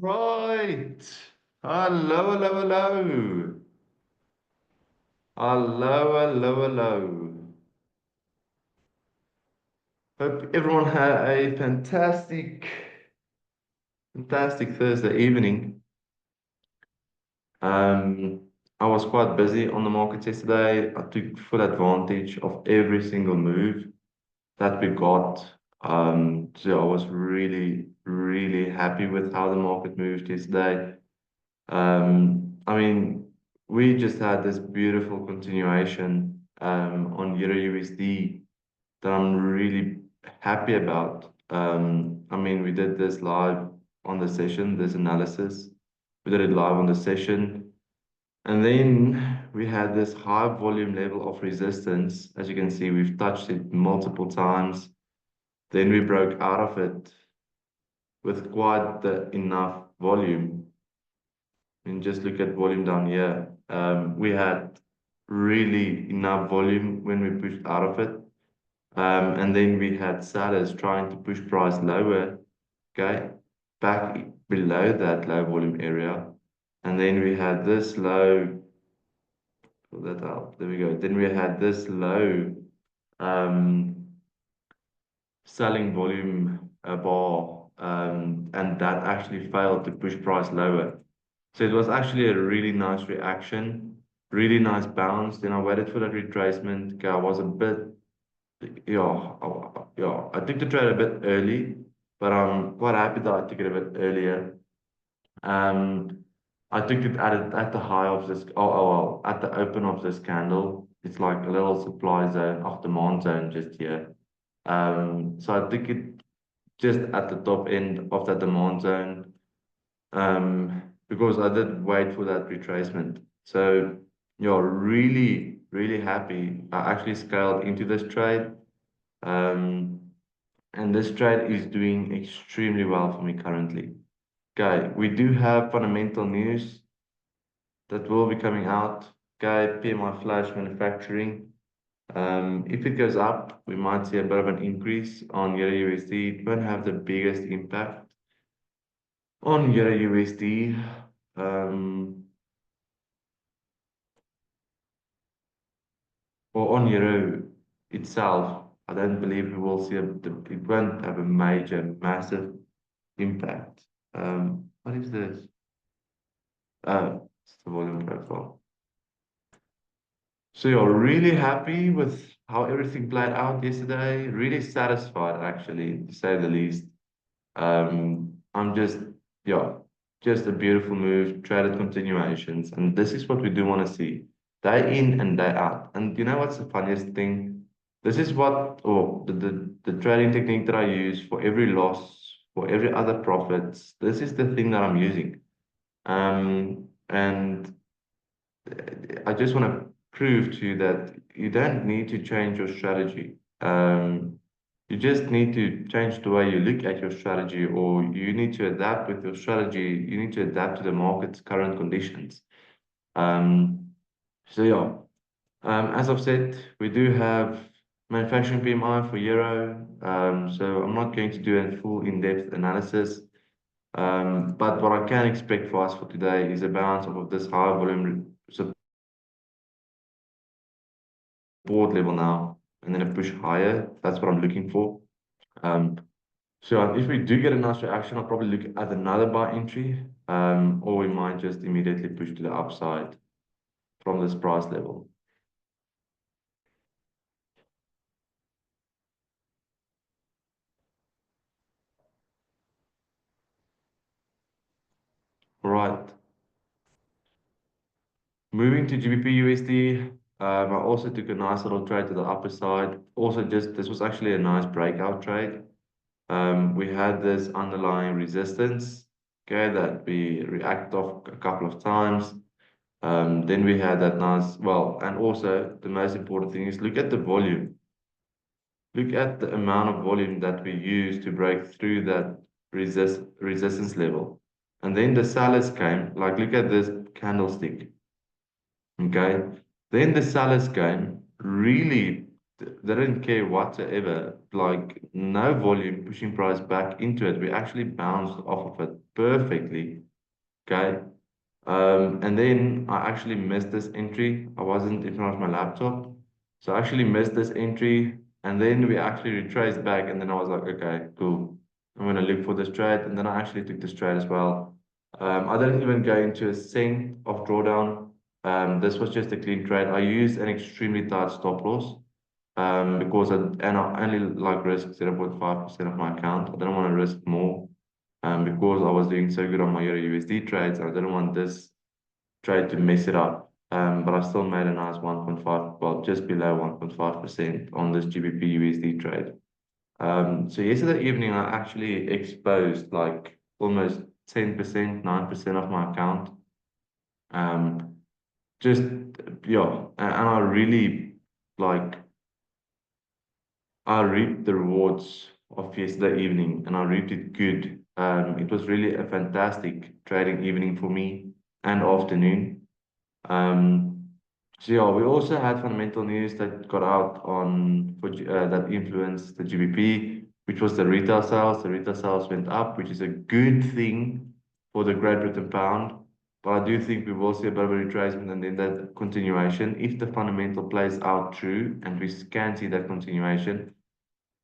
Right. Hello, hello, hello. Hello, hello, hello. Hope everyone had a fantastic Thursday evening. Um, I was quite busy on the markets yesterday. I took full advantage of every single move that we got. So I was really happy with how the market moved yesterday. I mean, we just had this beautiful continuation on Euro USD that I'm really happy about. I mean, we did this live on the session, this analysis. We did it live on the session. And then we had this high volume level of resistance. As you can see, we've touched it multiple times. Then we broke out of it with quite enough volume. And just look at volume down here. We had really enough volume when we pushed out of it. And then we had sellers trying to push price lower, okay, back below that low volume area. And then we had this low, pull that up, there we go. Then we had this low um, selling volume bar, and that actually failed to push price lower. So it was actually a really nice reaction, really nice bounce. Then I waited for that retracement. Okay, I was a bit, I took the trade a bit early, but I'm quite happy that I took it a bit earlier. Um, I took it at the high of this, well, at the open of this candle. It's like a little supply zone, of demand zone just here. So I took it just at the top end of that demand zone, because I did wait for that retracement. So, really happy. I actually scaled into this trade, um, and this trade is doing extremely well for me currently. Okay, we do have fundamental news that will be coming out. Okay, PMI flash manufacturing. If it goes up, we might see a bit of an increase on Euro USD. It won't have the biggest impact on Euro USD. Or on Euro itself, I don't believe we will see it won't have a massive impact. What is this? It's the volume profile. So you're really happy with how everything played out yesterday. Really satisfied, actually, to say the least. I'm just, yeah, just a beautiful move, traded continuations, and this is what we do want to see, day in and day out. And you know what's the funniest thing? This is what, or the trading technique that I use for every loss, for every other profits. This is the thing that I'm using. And I just want to prove to you that you don't need to change your strategy. You just need to change the way you look at your strategy, or you need to adapt with your strategy. You need to adapt to the market's current conditions. Um, so yeah, as I've said, we do have manufacturing PMI for Euro. So I'm not going to do a full in-depth analysis. But what I can expect for us for today is a bounce off of this high volume support level now, and then a push higher. That's what I'm looking for. Um, so if we do get a nice reaction, I'll probably look at another buy entry, or we might just immediately push to the upside from this price level. All right. Moving to GBP USD, I also took a nice little trade to the upper side. Also, just this was actually a nice breakout trade. We had this underlying resistance, okay, that we reacted off a couple of times. Then we had that nice, well, and also the most important thing is look at the volume. Look at the amount of volume that we used to break through that resistance level. And then the sellers came, like look at this candlestick. Okay. Then the sellers came, really they didn't care whatsoever. Like no volume pushing price back into it. We actually bounced off of it perfectly. Okay. And then I actually missed this entry. I wasn't in front of my laptop. So I actually missed this entry. And then we actually retraced back. And then I was like, okay, cool. I'm going to look for this trade. And then I actually took this trade as well. I didn't even go into a cent of drawdown. This was just a clean trade. I used an extremely tight stop loss because I only like risk 0.5% of my account. I didn't want to risk more because I was doing so good on my Euro USD trades. I didn't want this trade to mess it up. But I still made a nice 1.5, well, just below 1.5% on this GBP USD trade. So yesterday evening, I actually exposed like almost 10%, 9% of my account. Um, just, yeah, and I really like I reaped the rewards of yesterday evening and I reaped it good. It was really a fantastic trading evening for me and afternoon. Um, so yeah, we also had fundamental news that got out that influenced the GBP, which was the retail sales. The retail sales went up, which is a good thing for the Great Britain pound. But I do think we will see a bit of a retracement and then that continuation if the fundamental plays out true, and we can see that continuation.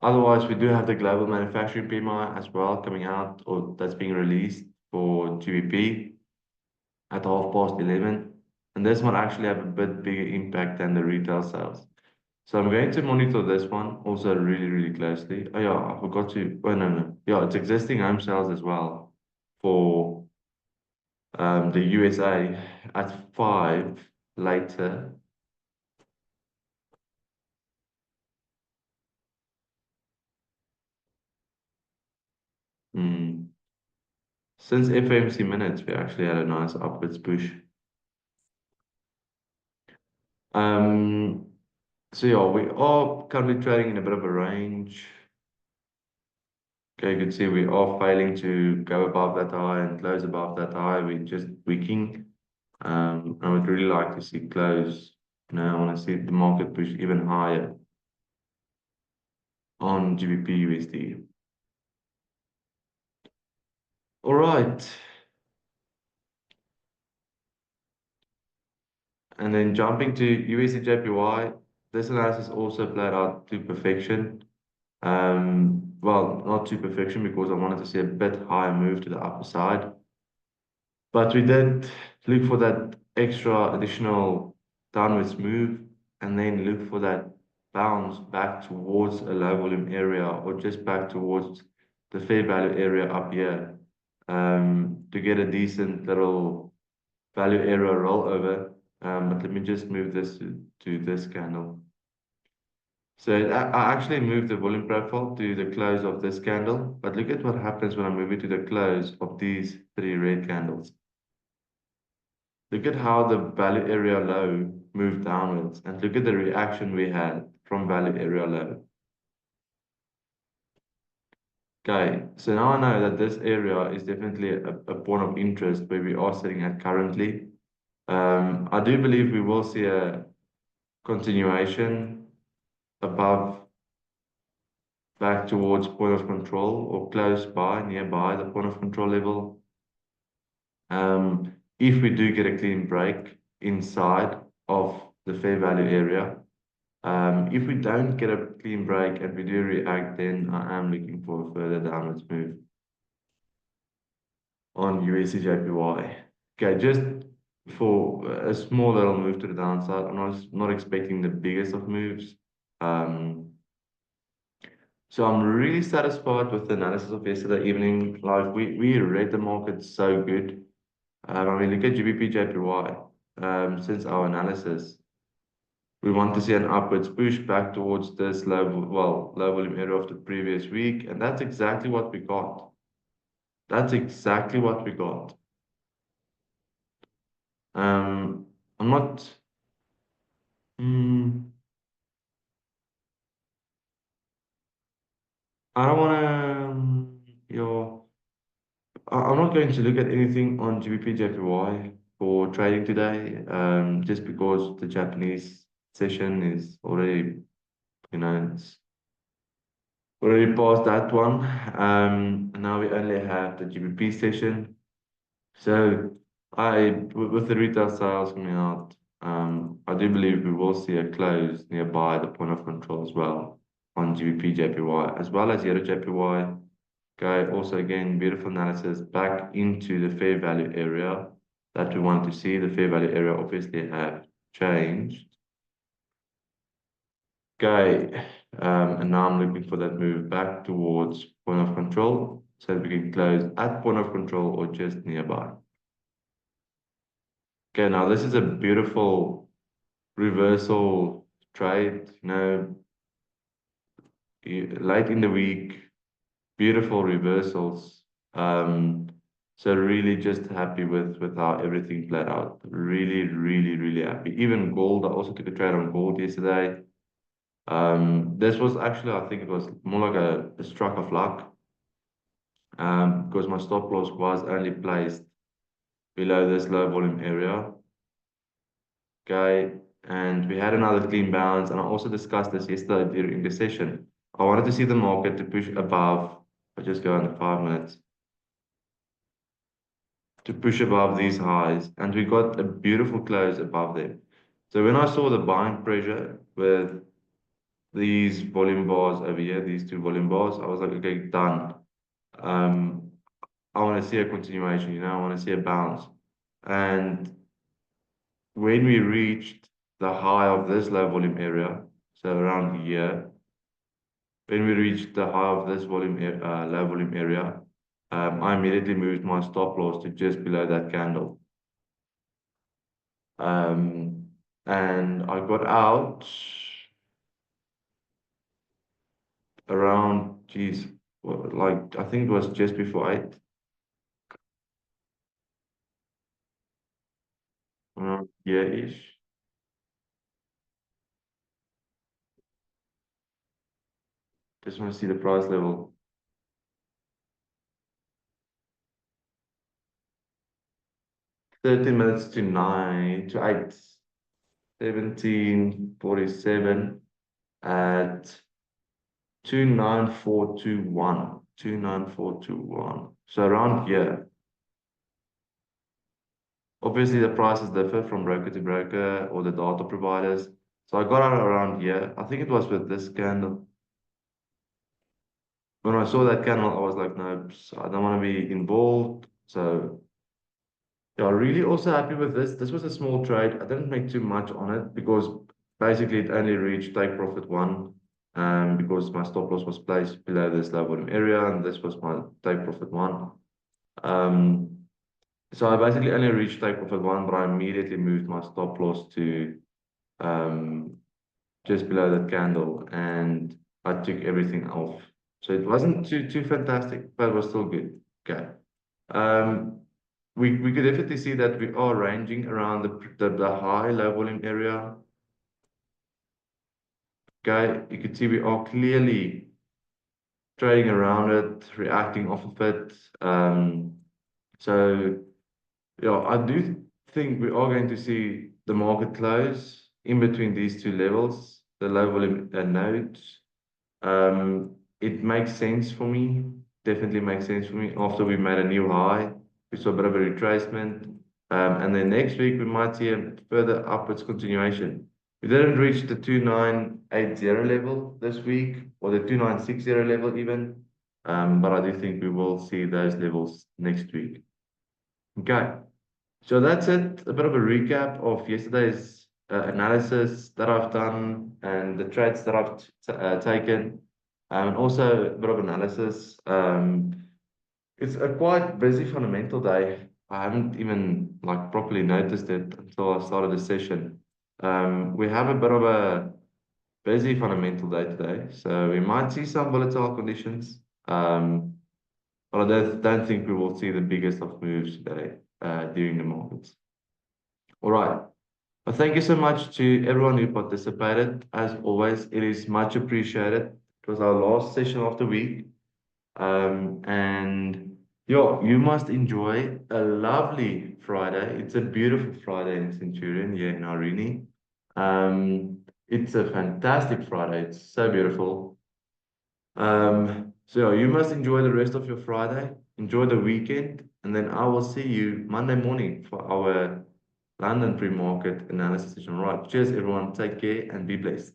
Otherwise, we do have the global manufacturing PMI as well coming out, or that's being released for GBP at 11:30. And this might actually have a bit bigger impact than the retail sales. So I'm going to monitor this one also really, really closely. Oh yeah, I forgot to, oh no, no. Yeah, it's existing home sales as well for the USA at 5 later. Mm. Since FOMC minutes, we actually had a nice upwards push. Um, so yeah, we are currently trading in a bit of a range. Okay, you can see we are failing to go above that high and close above that high. We're just wicking. I would really like to see close. I want to see the market push even higher on GBP USD. All right. And then jumping to USD JPY, this analysis also played out to perfection. Well, not to perfection because I wanted to see a bit higher move to the upper side. But we did look for that extra additional downwards move and then look for that bounce back towards a low volume area or just back towards the fair value area up here to get a decent little value area rollover. But let me just move this to this candle. So I actually moved the volume profile to the close of this candle, but look at what happens when I move it to the close of these three red candles. Look at how the value area low moved downwards and look at the reaction we had from value area low. Okay, so now I know that this area is definitely a point of interest where we are sitting at currently. I do believe we will see a continuation above back towards point of control or close by, nearby the point of control level. If we do get a clean break inside of the fair value area, if we don't get a clean break and we do react, then I am looking for a further downwards move on USD/JPY. Okay, just for a small little move to the downside. I'm not expecting the biggest of moves. Um, so I'm really satisfied with the analysis of yesterday evening. Like we read the market so good. I mean, look at GBP/JPY. Since our analysis, we want to see an upwards push back towards this low volume area of the previous week, and that's exactly what we got. That's exactly what we got. Um, I'm not. Mm, I don't want to. I'm not going to look at anything on GBP JPY for trading today, just because the Japanese session is already it's already past that one. Now we only have the GBP session. So with the retail sales coming out, I do believe we will see a close nearby the point of control as well on GBP JPY as well as Euro JPY. Okay, also again, beautiful analysis back into the fair value area that we want to see. The fair value area obviously have changed. Okay, and now I'm looking for that move back towards point of control so that we can close at point of control or just nearby. Okay, now this is a beautiful reversal trade, late in the week, beautiful reversals. So really just happy with how everything played out. Really, really, really happy. Even gold, I also took a trade on gold yesterday. This was actually, I think it was more like a stroke of luck, because my stop loss was only placed below this low volume area. Okay, and we had another clean bounce, and I also discussed this yesterday during the session. I wanted to see the market to push above. I just go on the 5 minutes to push above these highs, and we got a beautiful close above them. So when I saw the buying pressure with these volume bars over here, these two volume bars, I was like, okay, done. Um, I want to see a continuation, I want to see a bounce. And when we reached the high of this low volume area, so around here, when we reached the high of this low volume area, I immediately moved my stop loss to just below that candle. Um, and I got out around, geez, like I think it was just before 8, around here-ish. Just want to see the price level. 13 minutes to 9 to 8. 17:47 at 29421. 29421. So around here. Obviously, the prices differ from broker to broker or the data providers. So I got out around here. I think it was with this candle. When I saw that candle, I was like, no, I don't want to be involved. So yeah, really also happy with this. This was a small trade. I didn't make too much on it because basically it only reached take profit one, because my stop loss was placed below this low volume area, and this was my take profit one. Um, so I basically only reached take profit one, but I immediately moved my stop loss to um, just below that candle, and I took everything off. So it wasn't too fantastic, but it was still good. Okay. Um, we could definitely see that we are ranging around the high low volume area. Okay, you could see we are clearly trading around it, reacting off of it. So yeah, I do think we are going to see the market close in between these two levels, the low volume nodes. It makes sense for me. Definitely makes sense for me. After we made a new high, we saw a bit of a retracement. And then next week we might see a further upwards continuation. We didn't reach the 2980 level this week or the 2960 level even. But I do think we will see those levels next week. Okay. So that's it. A bit of a recap of yesterday's analysis that I've done and the trades that I've taken, and also a bit of analysis. It's a quite busy fundamental day. I haven't even like properly noticed it until I started the session. We have a bit of a busy fundamental day today, so we might see some volatile conditions. But I don't think we will see the biggest of moves today during the markets. All right. Well, thank you so much to everyone who participated. As always, it is much appreciated. It was our last session of the week. And you must enjoy a lovely Friday. It's a beautiful Friday in Centurion, here in Irene. It's a fantastic Friday. It's so beautiful. So yeah, you must enjoy the rest of your Friday. Enjoy the weekend, and then I will see you Monday morning for our London pre-market analysis session. Right. Cheers, everyone. Take care and be blessed.